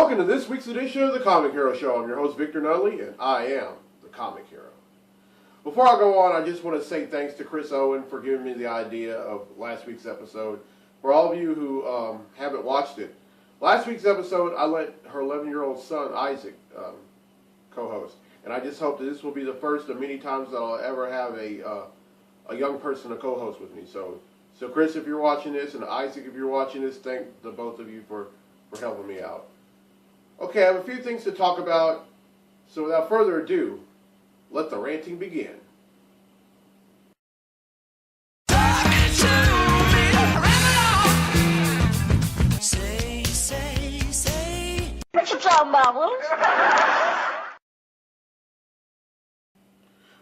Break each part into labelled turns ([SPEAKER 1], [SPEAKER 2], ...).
[SPEAKER 1] Welcome to this week's edition of the Comic Hero Show. I'm your host, Victor Nunley, and I am the Comic Hero. Before I go on, I just want to say thanks to Chris Owen for giving me the idea of last week's episode. For all of you who haven't watched it, last week's episode, I let her 11-year-old son, Isaac, co-host. And I just hope that this will be the first of many times that I'll ever have a young person to co-host with me. So Chris, if you're watching this, and Isaac, if you're watching this, thank the both of you for helping me out. Okay, I have a few things to talk about, so without further ado, let the ranting begin.
[SPEAKER 2] What you talking about, Willis?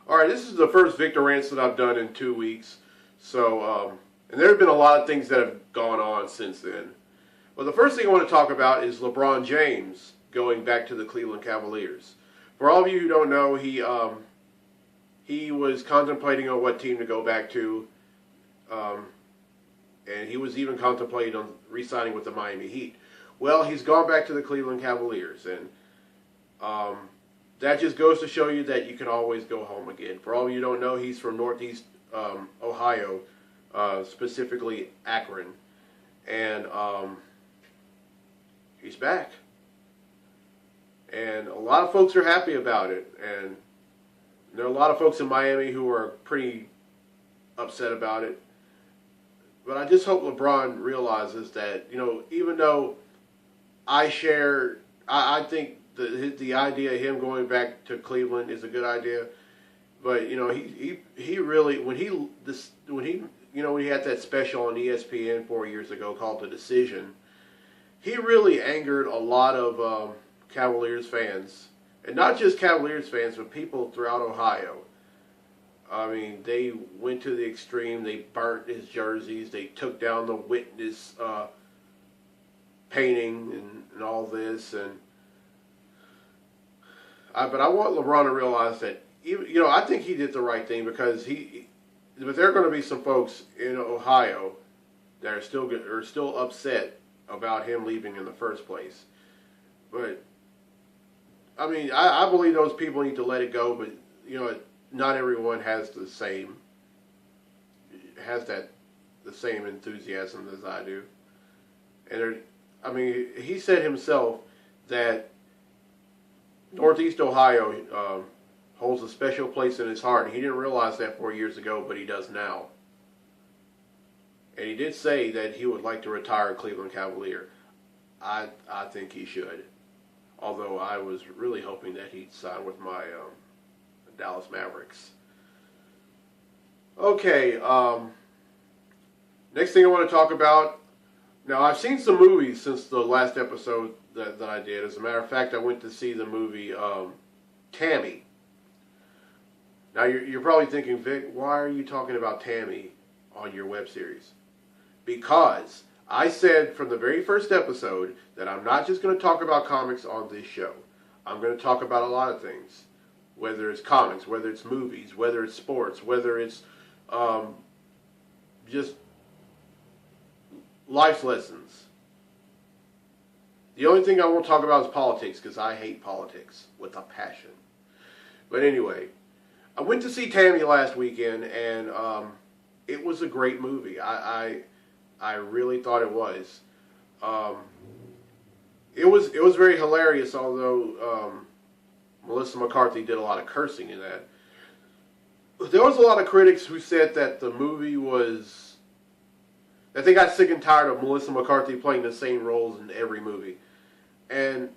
[SPEAKER 1] Alright, this is the first Victor Rants that I've done in 2 weeks, so, and there have been a lot of things that have gone on since then. Well, the first thing I want to talk about is LeBron James going back to the Cleveland Cavaliers. For all of you who don't know, he was contemplating on what team to go back to, and he was even contemplating on re-signing with the Miami Heat. Well, he's gone back to the Cleveland Cavaliers, and that just goes to show you that you can always go home again. For all of you who don't know, he's from Northeast Ohio, specifically Akron, and he's back. And a lot of folks are happy about it, and there are a lot of folks in Miami who are pretty upset about it. But I just hope LeBron realizes that, you know, even though I think the idea of him going back to Cleveland is a good idea, but you know, he really when he had that special on ESPN 4 years ago called The Decision, he really angered a lot of Cavaliers fans, and not just Cavaliers fans, but people throughout Ohio. I mean, they went to the extreme. They burnt his jerseys. They took down the witness painting and all this. But I want LeBron to realize that, even, you know, I think he did the right thing, because but there are going to be some folks in Ohio that are still upset about him leaving in the first place. But I mean, I believe those people need to let it go, but you know, not everyone has the same enthusiasm as I do. And I mean, he said himself that Northeast Ohio holds a special place in his heart. He didn't realize that 4 years ago, but he does now. And he did say that he would like to retire a Cleveland Cavalier. I think he should. Although I was really hoping that he'd sign with my Dallas Mavericks. Okay, next thing I want to talk about. Now, I've seen some movies since the last episode that I did. As a matter of fact, I went to see the movie Tammy. Now, you're probably thinking, Vic, why are you talking about Tammy on your web series? Because I said from the very first episode that I'm not just going to talk about comics on this show. I'm going to talk about a lot of things. Whether it's comics, whether it's movies, whether it's sports, whether it's just life lessons. The only thing I won't talk about is politics, because I hate politics with a passion. But anyway, I went to see Tammy last weekend, and it was a great movie. I really thought it was. It was very hilarious, although Melissa McCarthy did a lot of cursing in that. There was a lot of critics who said that the movie that they got sick and tired of Melissa McCarthy playing the same roles in every movie. And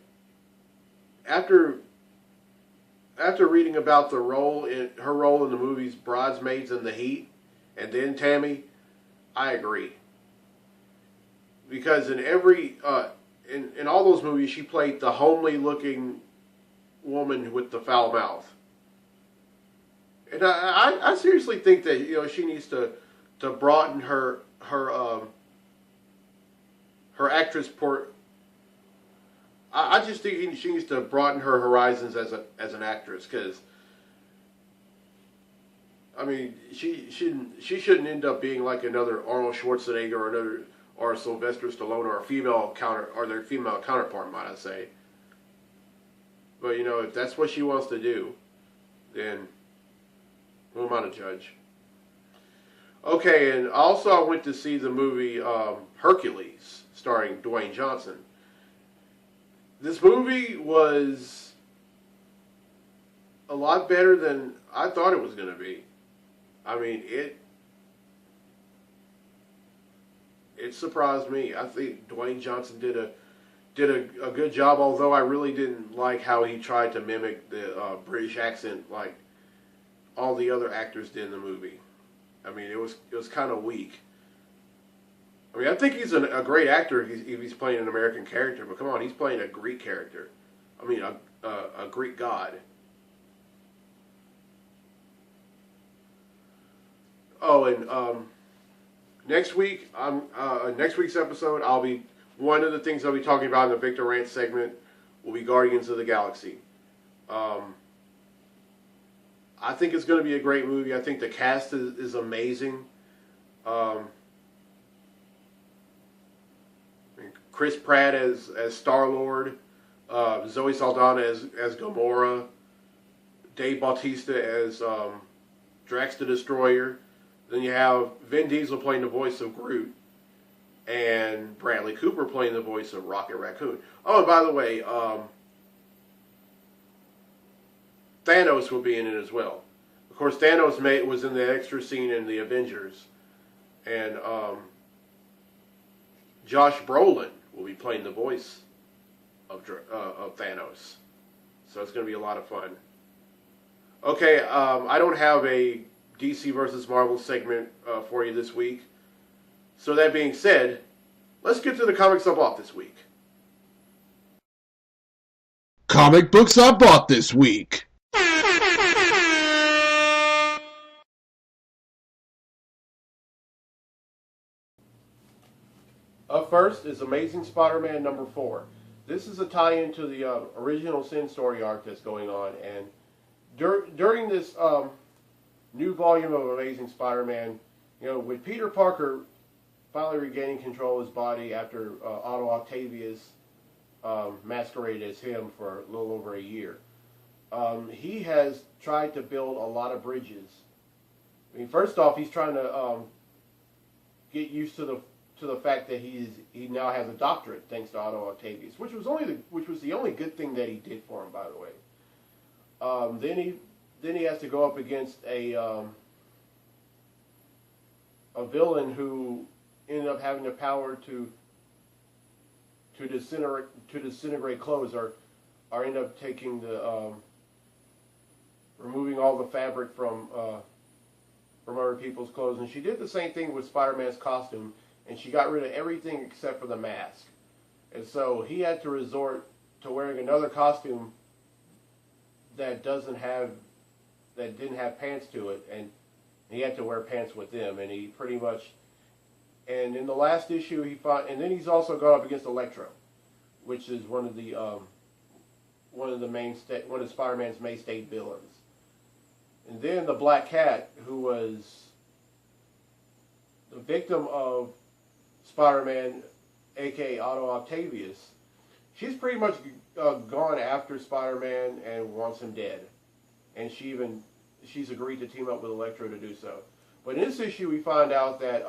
[SPEAKER 1] after reading about her role in the movies Bridesmaids and The Heat, and then Tammy, I agree. Because in every in all those movies, she played the homely looking woman with the foul mouth. And I seriously think that, you know, she needs to broaden her actress port. I just think she needs to broaden her horizons as an actress, because I mean, she shouldn't end up being like another Arnold Schwarzenegger or Sylvester Stallone, or their female counterpart, might I say. But you know, if that's what she wants to do, then who am I to judge? Okay, and also I went to see the movie Hercules, starring Dwayne Johnson. This movie was a lot better than I thought it was going to be. I mean, it surprised me. I think Dwayne Johnson did a good job, although I really didn't like how he tried to mimic the British accent like all the other actors did in the movie. I mean, it was kind of weak. I mean, I think he's a great actor if he's playing an American character, but come on, he's playing a Greek character. I mean, a Greek god. Oh, and next week's episode, one of the things I'll be talking about in the Victor Rant segment will be Guardians of the Galaxy. I think it's going to be a great movie. I think the cast is amazing. Chris Pratt as Star-Lord, Zoe Saldana as Gamora, Dave Bautista as Drax the Destroyer. Then you have Vin Diesel playing the voice of Groot, and Bradley Cooper playing the voice of Rocket Raccoon. Oh, and by the way, Thanos will be in it as well. Of course, Thanos was in the extra scene in the Avengers, and Josh Brolin will be playing the voice of Thanos. So it's going to be a lot of fun. Okay, I don't have a DC versus Marvel segment for you this week. So that being said, let's get to the comics I bought this week.
[SPEAKER 3] Comic books I bought this week.
[SPEAKER 1] Up first is Amazing Spider-Man number 4. This is a tie-in to the original Sin Story arc that's going on, and during this new volume of Amazing Spider-Man, you know, with Peter Parker finally regaining control of his body after Otto Octavius masqueraded as him for a little over a year, he has tried to build a lot of bridges. I mean, first off, he's trying to get used to the fact that he now has a doctorate thanks to Otto Octavius, which was the only good thing that he did for him, by the way. Then he has to go up against a villain who ended up having the power to disintegrate clothes, or end up taking removing all the fabric from other people's clothes. And she did the same thing with Spider-Man's costume, and she got rid of everything except for the mask. And so he had to resort to wearing another costume that didn't have pants to it, and he had to wear pants with them. And he pretty much, and in the last issue he fought, and then he's also gone up against Electro, which is one of Spider-Man's mainstay villains. And then the Black Cat, who was the victim of Spider-Man, aka Otto Octavius, she's pretty much gone after Spider-Man and wants him dead. And she's agreed to team up with Electro to do so. But in this issue, we find out that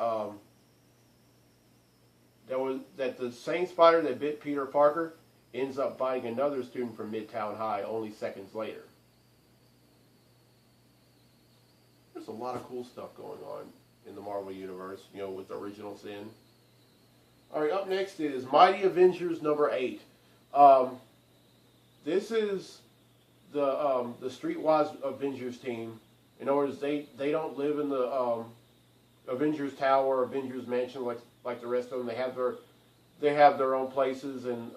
[SPEAKER 1] that the same spider that bit Peter Parker ends up biting another student from Midtown High only seconds later. There's a lot of cool stuff going on in the Marvel Universe, you know, with the original Sin. All right, up next is Mighty Avengers number 8. This is the Streetwise Avengers team. In other words, they don't live in the Avengers Tower or Avengers Mansion like the rest of them. They have their own places, and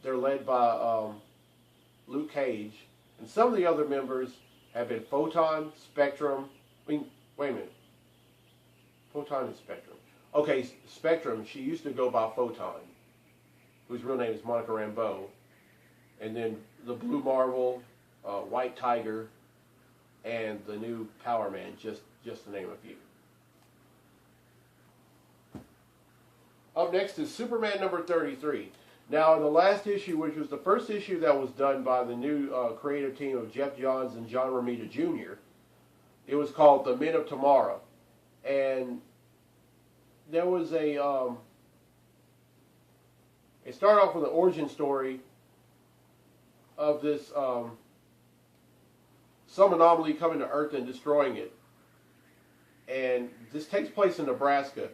[SPEAKER 1] they're led by Luke Cage. And some of the other members have been Photon, Spectrum. Wait a minute. Photon and Spectrum. Okay, Spectrum, she used to go by Photon, whose real name is Monica Rambeau. And then the Blue Marvel, White Tiger, and the new Power Man, just to name a few. Up next is Superman number 33. Now, in the last issue, which was the first issue that was done by the new creative team of Jeff Johns and John Romita Jr., it was called The Men of Tomorrow. And there was it started off with an origin story of this some anomaly coming to Earth and destroying it. And this takes place in Nebraska.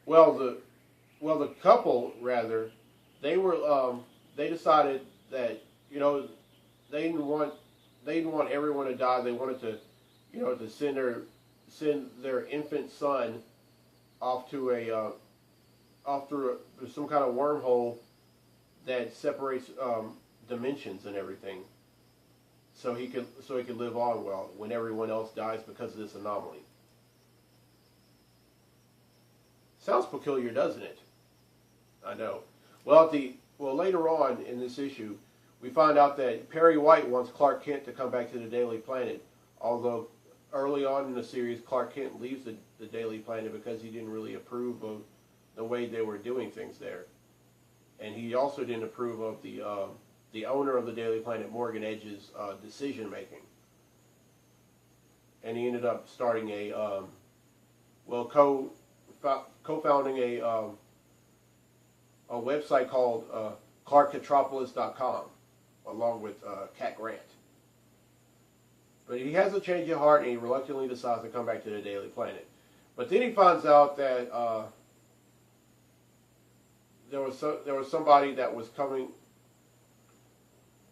[SPEAKER 1] Well, the couple, rather, they decided that, they didn't want everyone to die. They wanted to, to send their infant son off to through some kind of wormhole that separates dimensions and everything, so he could live on well when everyone else dies because of this anomaly. Sounds peculiar, doesn't it? I know. Well, later on in this issue, we find out that Perry White wants Clark Kent to come back to the Daily Planet, although early on in the series, Clark Kent leaves the Daily Planet because he didn't really approve of the way they were doing things there. And he also didn't approve of the owner of the Daily Planet, Morgan Edge's decision making. And he ended up starting co-founding a website called ClarkCatropolis.com, along with Cat Grant. But he has a change of heart, and he reluctantly decides to come back to the Daily Planet. But then he finds out that there was somebody that was coming.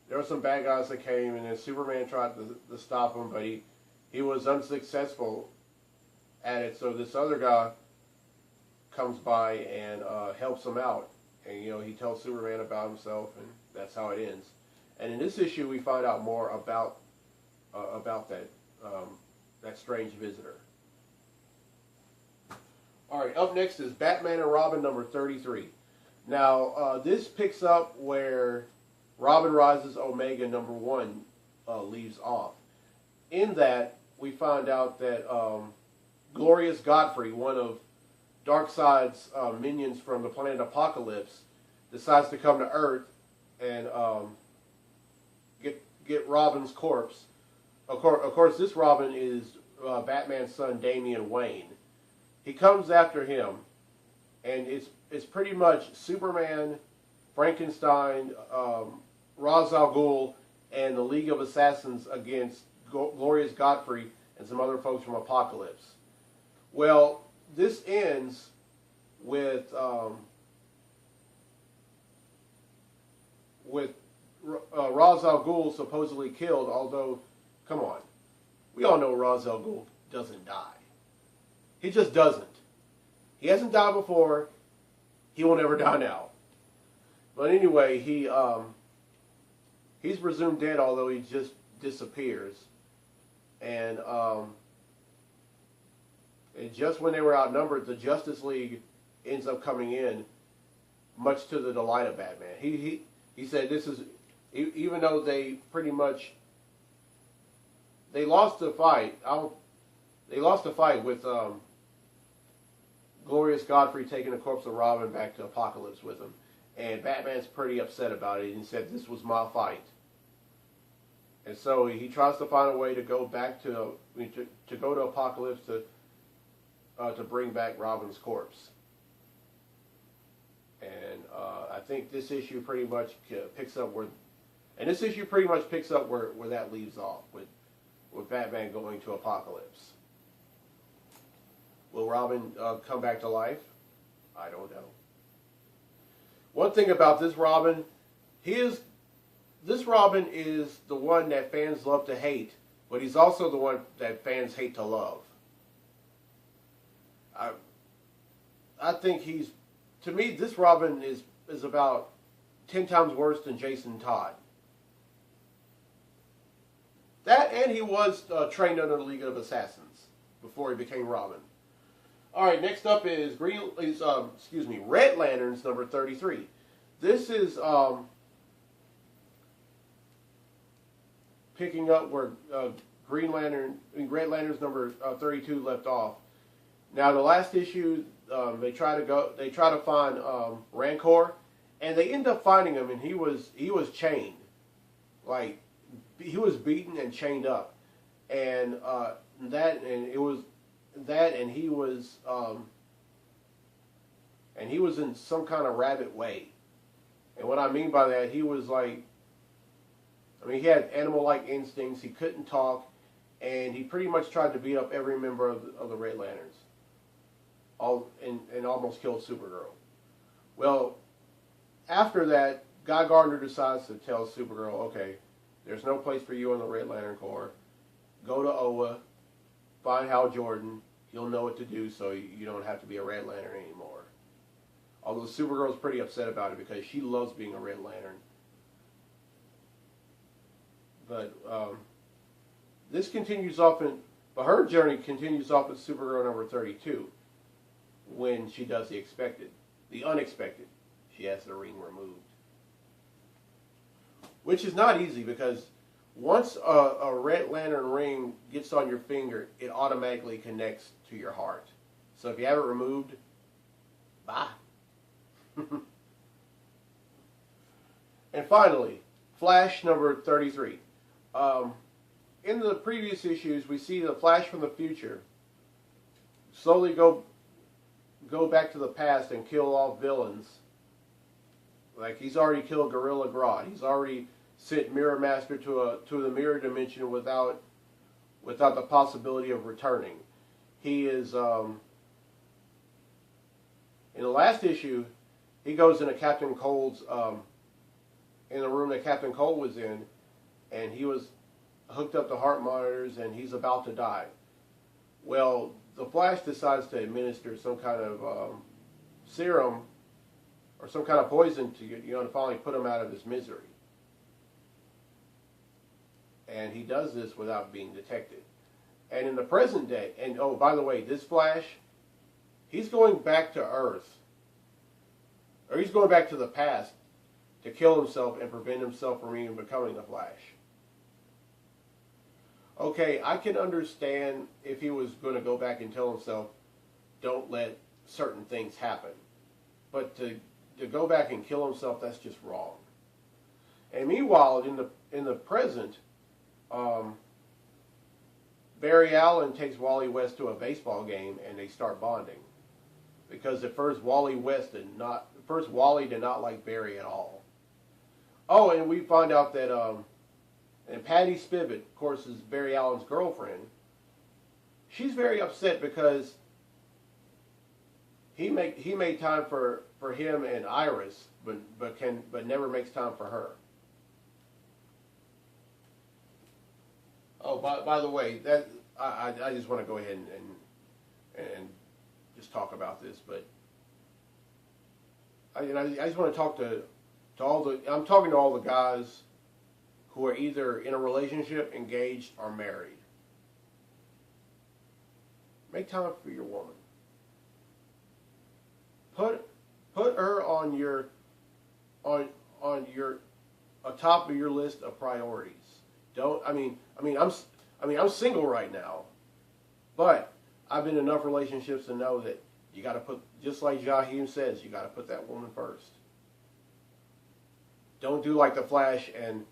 [SPEAKER 1] There were some bad guys that came, and then Superman tried to stop him, but he was unsuccessful at it. So this other guy comes by and helps him out, and he tells Superman about himself, and that's how it ends. And in this issue, we find out more about that strange visitor. All right, up next is Batman and Robin number 33. Now, this picks up where Robin Rises Omega number 1 leaves off. In that, we find out that Glorious Godfrey, one of Darkseid's minions from the planet Apocalypse, decides to come to Earth and get Robin's corpse. Of course, this Robin is Batman's son, Damian Wayne. He comes after him, and it's pretty much Superman, Frankenstein, Ra's al Ghul, and the League of Assassins against Glorious Godfrey and some other folks from Apocalypse. Well, this ends with Ra's al Ghul supposedly killed, although, come on, we all know Ra's al Ghul doesn't die. He just doesn't. He hasn't died before. He will never die now. But anyway, he's presumed dead, although he just disappears. And just when they were outnumbered, the Justice League ends up coming in, much to the delight of Batman. He said this is, even though they pretty much, they lost the fight. They lost the fight with Glorious Godfrey taking the corpse of Robin back to Apocalypse with him. And Batman's pretty upset about it and said, this was my fight. And so he tries to find a way to go back to go to Apocalypse to bring back Robin's corpse. And I think this issue pretty much picks up where that leaves off, with Batman going to Apocalypse. Will Robin come back to life? I don't know. One thing about this Robin, this Robin is the one that fans love to hate, but he's also the one that fans hate to love. I think to me, this Robin is about 10 times worse than Jason Todd. That, and he was trained under the League of Assassins before he became Robin. All right, next up is Red Lanterns number 33. This is picking up where Red Lanterns number 32 left off. Now, the last issue they try to find Rancor, and they end up finding him, and he was chained, like he was beaten and chained up, and he was in some kind of rabbit way. And what I mean by that, he was like, I mean, he had animal-like instincts. He couldn't talk, and he pretty much tried to beat up every member of the Red Lanterns, and almost killed Supergirl. Well, after that, Guy Gardner decides to tell Supergirl, okay, there's no place for you in the Red Lantern Corps. Go to Oa, find Hal Jordan. He'll know what to do, so you don't have to be a Red Lantern anymore. Although Supergirl's pretty upset about it because she loves being a Red Lantern. But this continues off but her journey continues off with Supergirl number 32, when she does the unexpected. She has the ring removed, which is not easy because once a Red Lantern ring gets on your finger, it automatically connects to your heart. So if you have it removed, bye. And finally, Flash number 33. In the previous issues, we see the Flash from the future slowly go back to the past and kill all villains. Like, he's already killed Gorilla Grodd. He's already sent Mirror Master to the mirror dimension without the possibility of returning. He is in the last issue, he goes into Captain Cold's in the room that Captain Cold was in, and he was hooked up to heart monitors, and he's about to die. Well, the Flash decides to administer some kind of serum or some kind of poison to finally put him out of his misery. And he does this without being detected. And in the present day, and oh, by the way, this Flash, he's going back to Earth, or he's going back to the past to kill himself and prevent himself from even becoming the Flash. Okay, I can understand if he was going to go back and tell himself, don't let certain things happen. But to go back and kill himself, that's just wrong. And meanwhile, in the present, Barry Allen takes Wally West to a baseball game, and they start bonding. Because at first Wally did not like Barry at all. Oh, and we find out that and Patty Spivot, of course, is Barry Allen's girlfriend. She's very upset because he made time for him and Iris, but never makes time for her. Oh, by the way, that I just want to go ahead and just talk about this, but I just want to talk to all the. I'm talking to all the guys who are either in a relationship, engaged, or married. Make time for your woman. Put her on your top of your list of priorities. I'm single right now, but I've been in enough relationships to know that you got to put, just like Jaheim says, you got to put that woman first. Don't do like the Flash and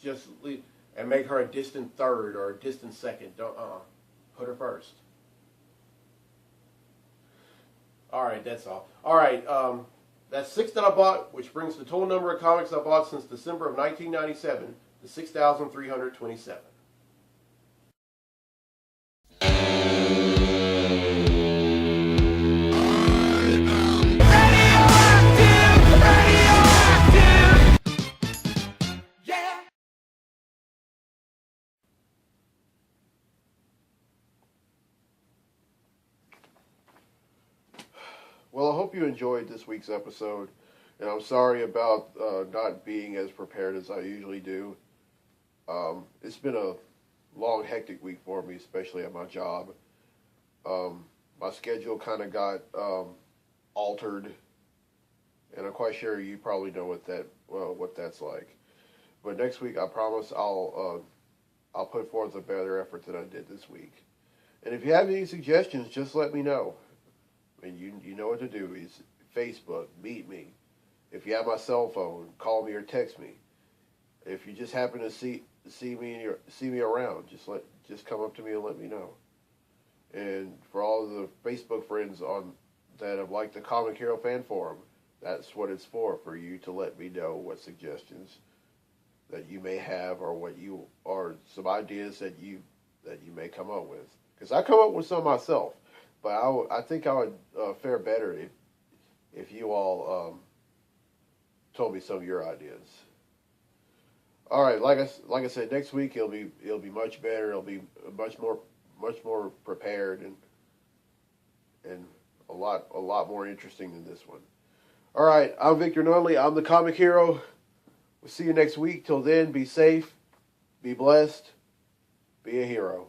[SPEAKER 1] just leave, and make her a distant third or a distant second. Don't put her first. All right, that's all. All right, that's 6 that I bought, which brings the total number of comics I bought since December of 1997 to 6,327. Well, I hope you enjoyed this week's episode, and I'm sorry about not being as prepared as I usually do. It's been a long, hectic week for me, especially at my job. My schedule kind of got altered, and I'm quite sure you probably know what that's like. But next week, I promise I'll put forth a better effort than I did this week. And if you have any suggestions, just let me know. I mean, you know what to do. Is Facebook, meet me. If you have my cell phone, call me or text me. If you just happen to see me around, just come up to me and let me know. And for all of the Facebook friends that have liked the Comic Hero Fan Forum, that's what it's for you to let me know what suggestions that you may have or some ideas that you may come up with. Because I come up with some myself, but I think I would fare better if you all told me some of your ideas. All right, like I said, next week it'll be much better. It'll be much more prepared and a lot more interesting than this one. All right, I'm Victor Nunley. I'm the Comic Hero. We'll see you next week. Till then, be safe, be blessed, be a hero.